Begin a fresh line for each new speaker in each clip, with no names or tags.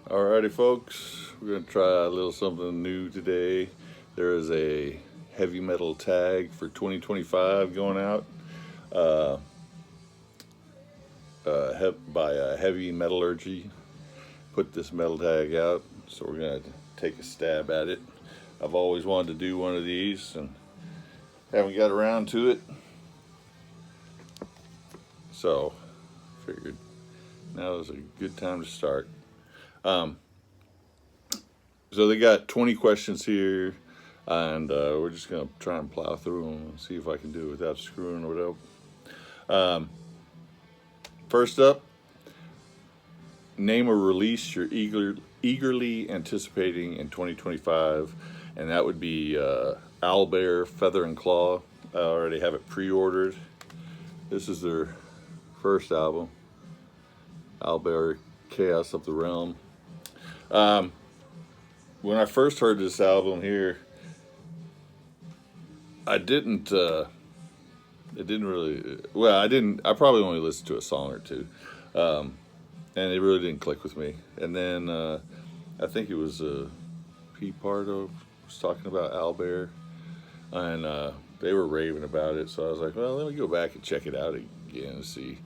Alrighty, folks, we're going to try a little something new today. There is a heavy metal tag for 2025 going out uh, by Heavy Metallurgy. Put this metal tag out, so we're going to take a stab at it. I've always wanted to do one of these and haven't got around to it, so figured now is a good time to start. So they got 20 questions here, and we're just going to try and plow through them and see if I can do it without screwing it up. First up, name a release you're eagerly anticipating in 2025, and that would be Owlbear Feather and Claw. I already have it pre-ordered. This is their first album, Owlbear Chaos of the Realm. When I first heard this album here, I didn't I probably only listened to a song or two, and it really didn't click with me. And then I think it was Pete Pardo was talking about Owlbear, and they were raving about it, so I was like, well, let me go back and check it out again and see.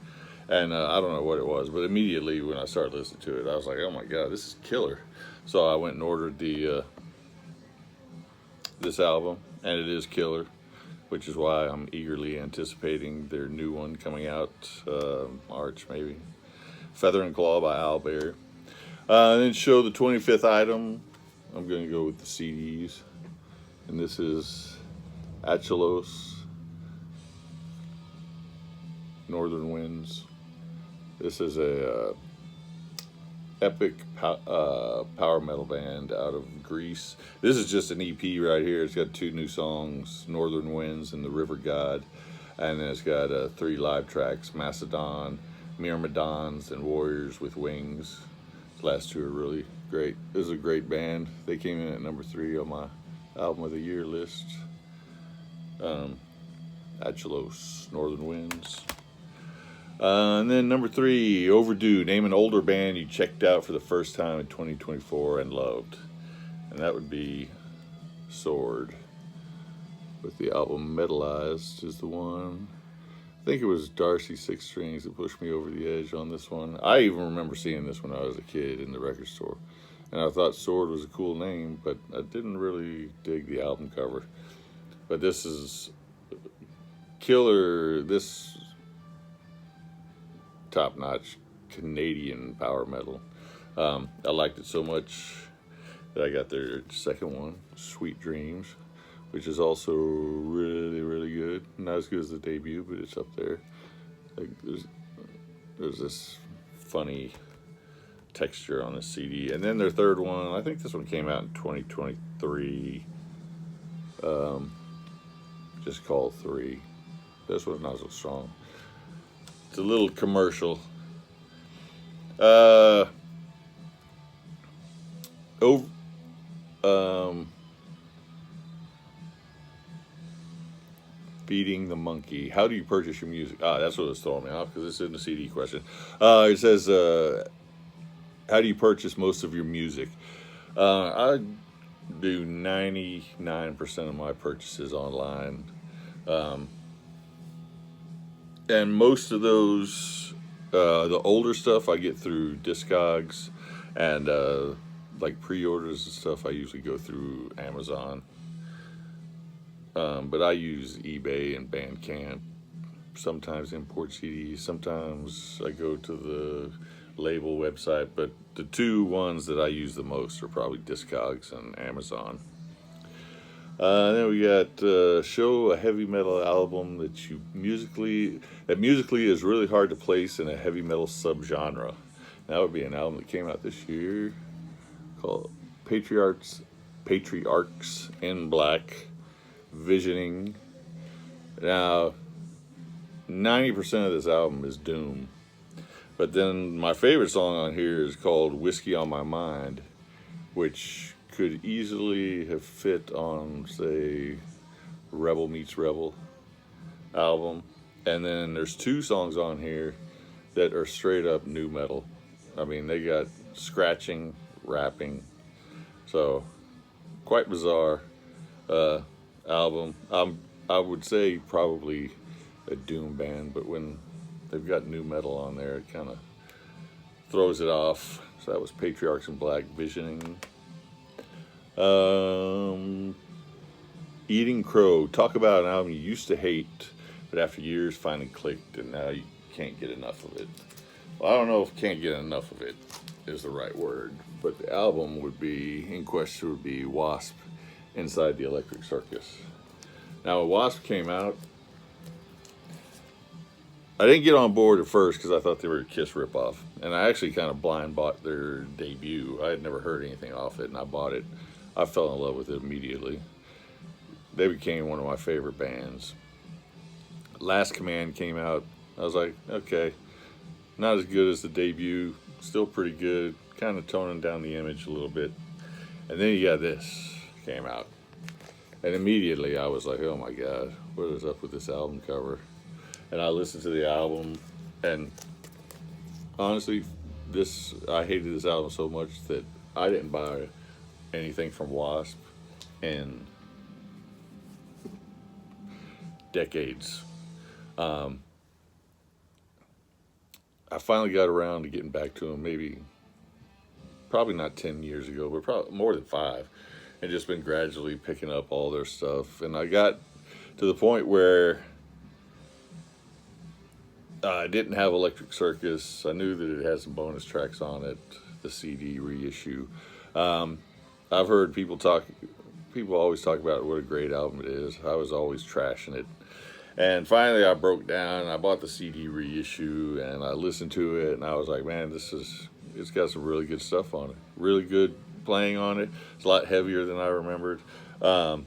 And I don't know what it was, but immediately when I started listening to it, I was like, oh my god, this is killer. So I went and ordered this album, and it is killer, which is why I'm eagerly anticipating their new one coming out March maybe. Feather and Claw by Owlbear. Then show the 25th item. I'm going to go with the CDs, and this is Achelos, Northern Winds. This is a epic power metal band out of Greece. This is just an EP right here. It's got 2 new songs, Northern Winds and The River God, and then it's got 3 live tracks, Macedon, Myrmidons, and Warriors with Wings. The last 2 are really great. This is a great band. They came in at number 3 on my album of the year list. Achelos, Northern Winds. And then number 3, overdue. Name an older band you checked out for the first time in 2024 and loved. And that would be Sword, with the album Metallized is the one. I think it was Darcy Six Strings that pushed me over the edge on this one. I even remember seeing this when I was a kid in the record store, and I thought Sword was a cool name, but I didn't really dig the album cover. But this is killer. This top-notch Canadian power metal. I liked it so much that I got their second one, Sweet Dreams, which is also really, really good. Not as good as the debut, but it's up there. Like there's this funny texture on the CD. And then their third one, I think this one came out in 2023, just called 3. This one's not so strong. It's a little commercial. Feeding the Monkey. How do you purchase your music? That's what it's throwing me off, because this isn't a CD question. It says, how do you purchase most of your music? I do 99% of my purchases online. And most of those, the older stuff I get through Discogs, and like pre-orders and stuff I usually go through Amazon. But I use eBay and Bandcamp. Sometimes import CDs, sometimes I go to the label website, but the 2 ones that I use the most are probably Discogs and Amazon. Then we got show a heavy metal album that musically is really hard to place in a heavy metal subgenre. That would be an album that came out this year called Patriarchs in Black, Visioning. Now, 90% of this album is doom, but then my favorite song on here is called Whiskey on My Mind, which could easily have fit on, say, Rebel Meets Rebel album. And then there's 2 songs on here that are straight up new metal. I mean, they got scratching rapping. So quite bizarre album. I would say probably a doom band, but when they've got new metal on there, it kind of throws it off. So that was Patriarchs in Black, Visioning. Eating Crow. Talk about an album you used to hate, but after years finally clicked, and now you can't get enough of it. Well, I don't know if can't get enough of it is the right word, but the album would be, in question would be Wasp, Inside the Electric Circus. Now when Wasp came out, I didn't get on board at first because I thought they were a Kiss ripoff, and I actually kind of blind bought their debut. I had never heard anything off it, and I bought it. I fell in love with it immediately. They became one of my favorite bands. Last Command came out. I was like, okay, not as good as the debut, still pretty good, kind of toning down the image a little bit. And then you got this came out, and immediately I was like, oh my god, what is up with this album cover? And I listened to the album, and honestly, I hated this album so much that I didn't buy anything from Wasp in decades. I finally got around to getting back to them, probably not 10 years ago, but probably more than 5, and just been gradually picking up all their stuff. And I got to the point where I didn't have Electric Circus. I knew that it had some bonus tracks on it, the CD reissue. I've heard people always talk about what a great album it is. I was always trashing it. And finally I broke down, I bought the CD reissue, and I listened to it, and I was like, man, it's got some really good stuff on it. Really good playing on it. It's a lot heavier than I remembered. The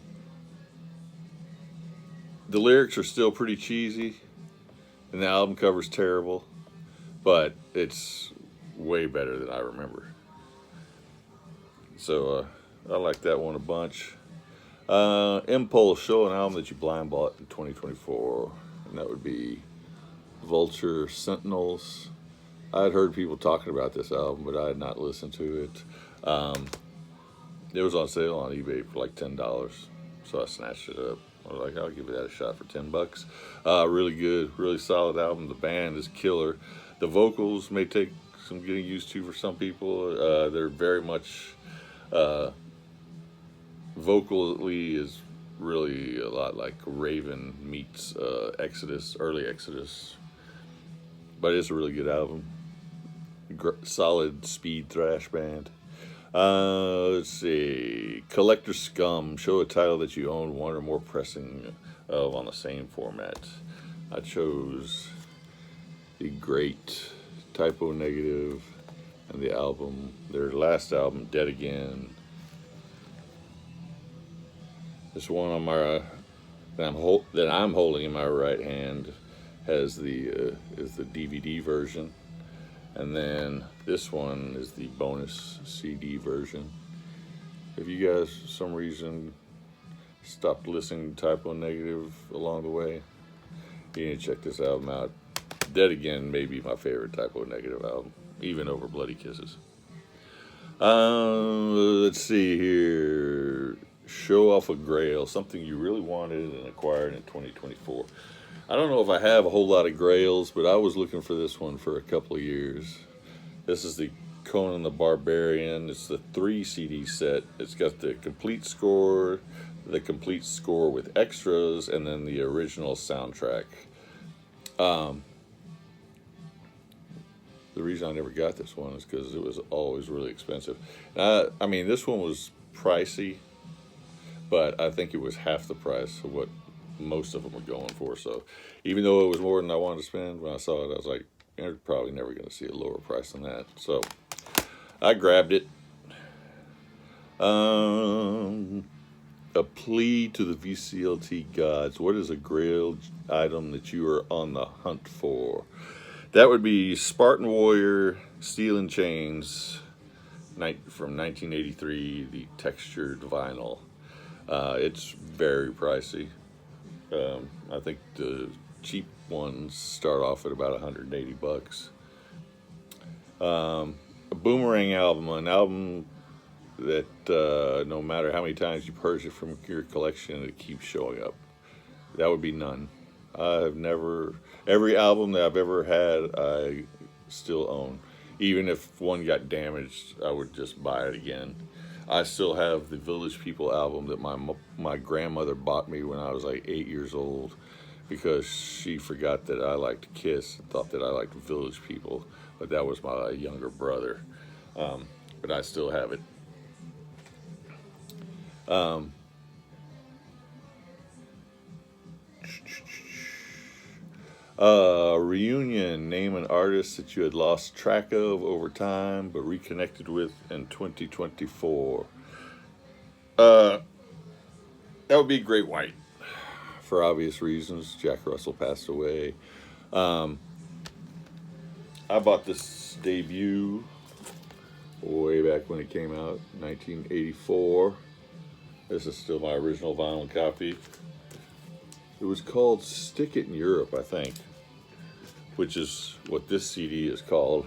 lyrics are still pretty cheesy, and the album cover's terrible, but it's way better than I remember. So I like that one a bunch. Impulse, show an album that you blind bought in 2024, and that would be Vulture Sentinels. I had heard people talking about this album, but I had not listened to it. It was on sale on eBay for like $10, so I snatched it up. I was like, I'll give that a shot for $10. Really good, really solid album. The band is killer. The vocals may take some getting used to for some people. They're very much vocally is really a lot like Raven meets Exodus, early Exodus. But it's a really good album. Solid speed thrash band. Let's see. Collector Scum. Show a title that you own one or more pressing of on the same format. I chose the great Typo Negative and the album, their last album, Dead Again. This one on my that I'm holding in my right hand has is the DVD version, and then this one is the bonus CD version. If you guys for some reason stopped listening to Typo Negative along the way, you need to check this album out. Dead Again may be my favorite Typo Negative album, even over Bloody Kisses. Let's see here. Show off a grail, something you really wanted and acquired in 2024. I don't know if I have a whole lot of grails, but I was looking for this one for a couple of years. This is the Conan the Barbarian. It's the 3 CD set. It's got the complete score with extras, and then the original soundtrack. The reason I never got this one is because it was always really expensive. I mean, this one was pricey, but I think it was half the price of what most of them were going for. So even though it was more than I wanted to spend, when I saw it, I was like, you're probably never going to see a lower price than that. So I grabbed it. A plea to the VCLT gods. What is a grail item that you are on the hunt for? That would be Spartan Warrior Steel and Chains from 1983, the textured vinyl. It's very pricey. I think the cheap ones start off at about $180. A Boomerang album, an album that no matter how many times you purge it from your collection, it keeps showing up. That would be none. I've never, every album that I've ever had, I still own. Even if one got damaged, I would just buy it again. I still have the Village People album that my grandmother bought me when I was like 8 years old, because she forgot that I liked Kiss and thought that I liked Village People, but that was my younger brother. But I still have it. Reunion. Name an artist that you had lost track of over time but reconnected with in 2024. That would be Great White. For obvious reasons. Jack Russell passed away. I bought this debut way back when it came out, 1984. This is still my original vinyl copy. It was called Stick It in Europe, I think, which is what this CD is called.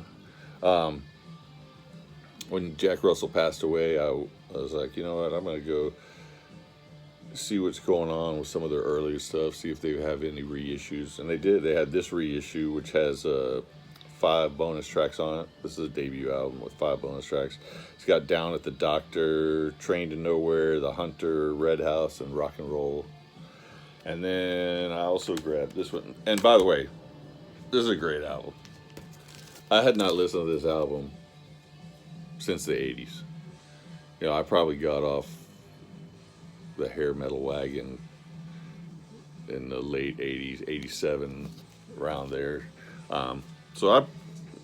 When Jack Russell passed away, I was like, you know what, I'm going to go see what's going on with some of their earlier stuff, see if they have any reissues. And they did. They had this reissue, which has 5 bonus tracks on it. This is a debut album with 5 bonus tracks. It's got Down at the Doctor, Train to Nowhere, The Hunter, Red House, and Rock and Roll. And then I also grabbed this one. And by the way, this is a great album. I had not listened to this album since the 80s. You know, I probably got off the hair metal wagon in the late 80s, 87, around there.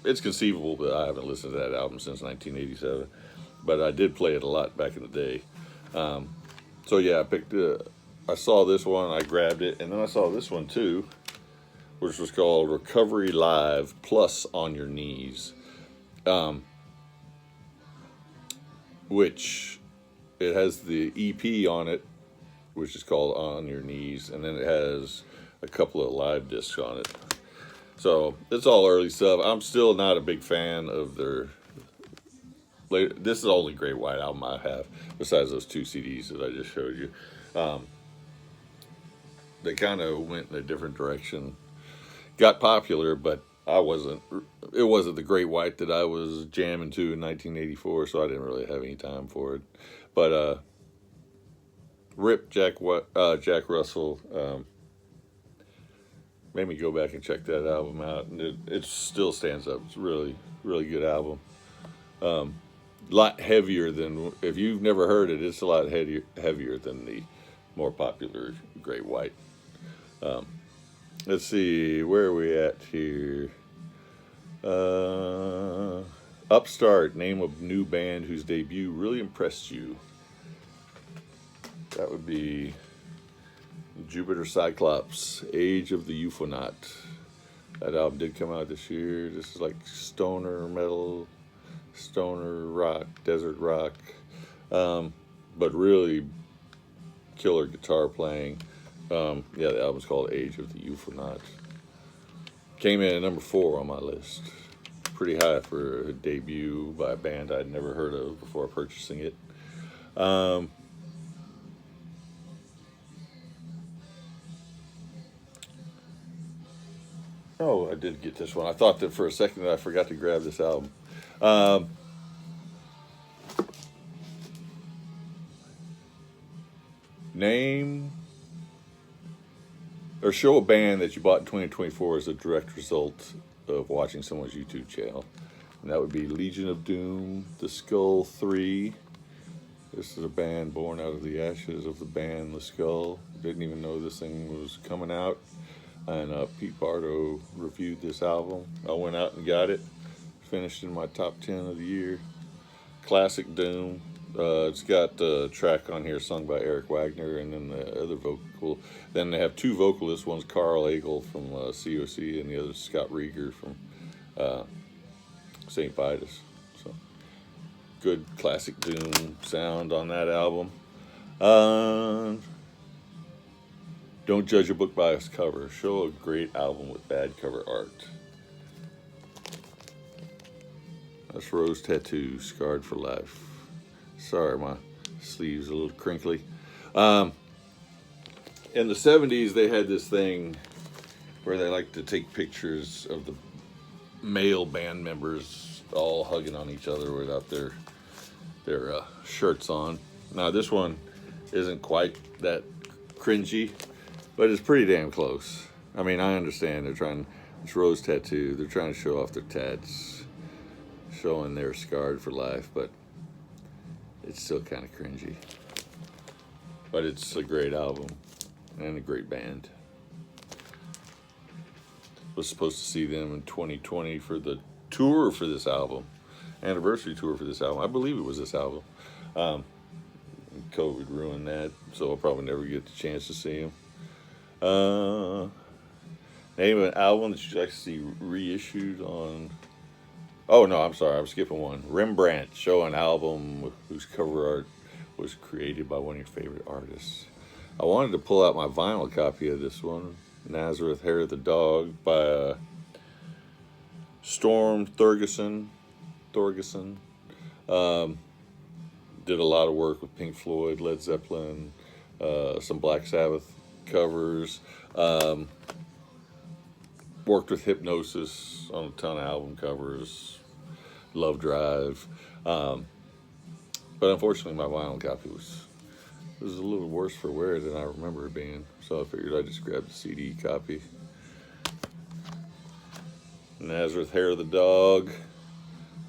It's conceivable that I haven't listened to that album since 1987. But I did play it a lot back in the day. I saw this one, I grabbed it, and then I saw this one too, which was called Recovery Live Plus On Your Knees, which it has the EP on it, which is called On Your Knees, and then it has a couple of live discs on it. So it's all early stuff. I'm still not a big fan of their later. This is the only Great White album I have, besides those 2 CDs that I just showed you. They kind of went in a different direction. Got popular, but it wasn't the Great White that I was jamming to in 1984, so I didn't really have any time for it. But rip Jack Russell. Made me go back and check that album out, and it still stands up. It's a really, really good album. A lot heavier than, if you've never heard it, it's a lot heavier than the more popular Great White. Let's see, where are we at here? Upstart, name of new band whose debut really impressed you. That would be Jupiter Cyclops, Age of the Euphanaut. That album did come out this year. This is like stoner metal, stoner rock, desert rock, but really killer guitar playing. The album's called Age of the Euphanaut. Came in at number 4 on my list. Pretty high for a debut by a band I'd never heard of before purchasing it. Oh, I did get this one. I thought that for a second that I forgot to grab this album. Name or show a band that you bought in 2024 as a direct result of watching someone's YouTube channel. And that would be Legion of Doom, The Skull 3. This is a band born out of the ashes of the band The Skull. Didn't even know this thing was coming out. And Pete Bardo reviewed this album. I went out and got it. Finished in my top 10 of the year. Classic Doom. It's got a track on here sung by Eric Wagner, and then the other vocal. Then they have 2 vocalists. One's Carl Agel from COC, and the other's Scott Rieger from St. Vitus. So good classic Doom sound on that album. Don't judge a book by its cover. Show a great album with bad cover art. That's Rose Tattoo, Scarred for Life. Sorry, my sleeve's a little crinkly. In the 70s, they had this thing where they like to take pictures of the male band members all hugging on each other without their shirts on. Now, this one isn't quite that cringy, but it's pretty damn close. I mean, I understand they're trying, this rose tattoo, they're trying to show off their tats, showing they're scarred for life, but it's still kind of cringy. But it's a great album and a great band. Was supposed to see them in 2020 for the tour for this album, anniversary tour for this album. I believe it was this album. COVID ruined that, so I'll probably never get the chance to see them. Name of an album that you'd like to see reissued on. Oh no, I'm sorry, I'm skipping one. Rembrandt, show an album whose cover art was created by one of your favorite artists. I wanted to pull out my vinyl copy of this one, Nazareth, Hair of the Dog, by Storm Thorgerson. Did a lot of work with Pink Floyd, Led Zeppelin, some Black Sabbath covers. Worked with Hypnosis on a ton of album covers. Love Drive. But unfortunately, my vinyl copy was a little worse for wear than I remember it being. So I figured I'd just grab the CD copy. Nazareth, Hair of the Dog.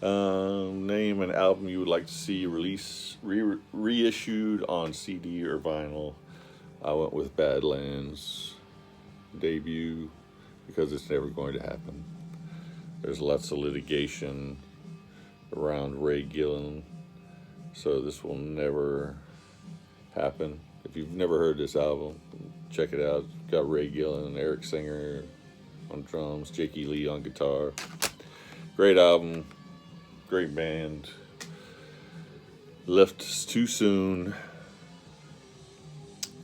Name an album you would like to see reissued on CD or vinyl. I went with Badlands debut because it's never going to happen. There's lots of litigation around Ray Gillen, so this will never happen. If you've never heard this album, check it out. It's got Ray Gillen, Eric Singer on drums, Jakey Lee on guitar. Great album, great band. Left us too soon.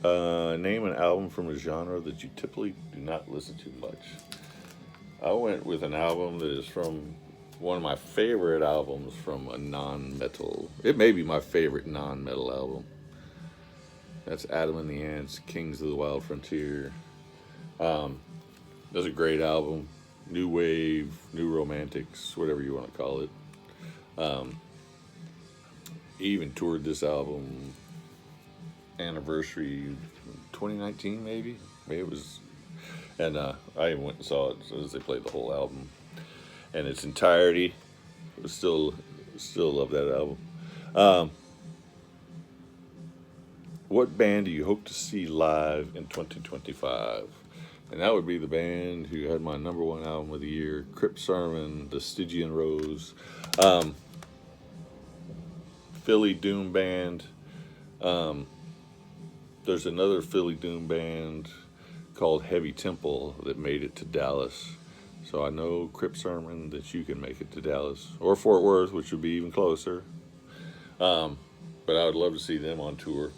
Name an album from a genre that you typically do not listen to much. I went with an album that is from one of my favorite albums from a non-metal. It may be my favorite non-metal album. That's Adam and the Ants, Kings of the Wild Frontier. That's a great album. New wave, new romantics, whatever you want to call it. He even toured this album anniversary 2019 maybe it was, and I even went and saw it as they played the whole album in its entirety. It was still love that album. What band do you hope to see live in 2025? And that would be the band who had my number one album of the year, Crypt Sermon, the Stygian Rose. Philly Doom band. There's another Philly Doom band called Heavy Temple that made it to Dallas. So I know Crypt Sermon that you can make it to Dallas or Fort Worth, which would be even closer. But I would love to see them on tour.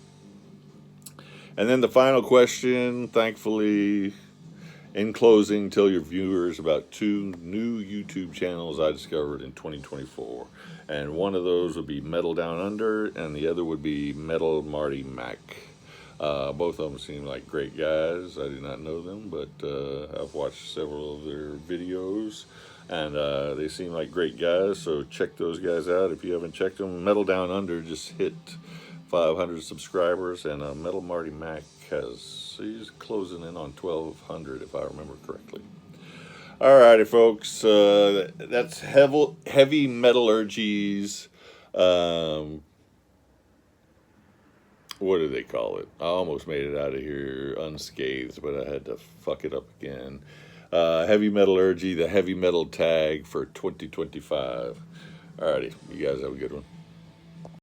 And then the final question, thankfully, in closing, tell your viewers about 2 new YouTube channels I discovered in 2024. And one of those would be Metal Downunder, and the other would be Metal Marty Mac. Both of them seem like great guys. I do not know them, but I've watched several of their videos, and they seem like great guys, so check those guys out if you haven't checked them. Metal Downunder just hit 500 subscribers, and Metal Marty Mac he's closing in on 1,200 if I remember correctly. Alrighty, folks, that's Heavy Metallurgy's, what do they call it? I almost made it out of here unscathed, but I had to fuck it up again. Heavy Metallurgy, the heavy metal tag for 2025. Alrighty, you guys have a good one.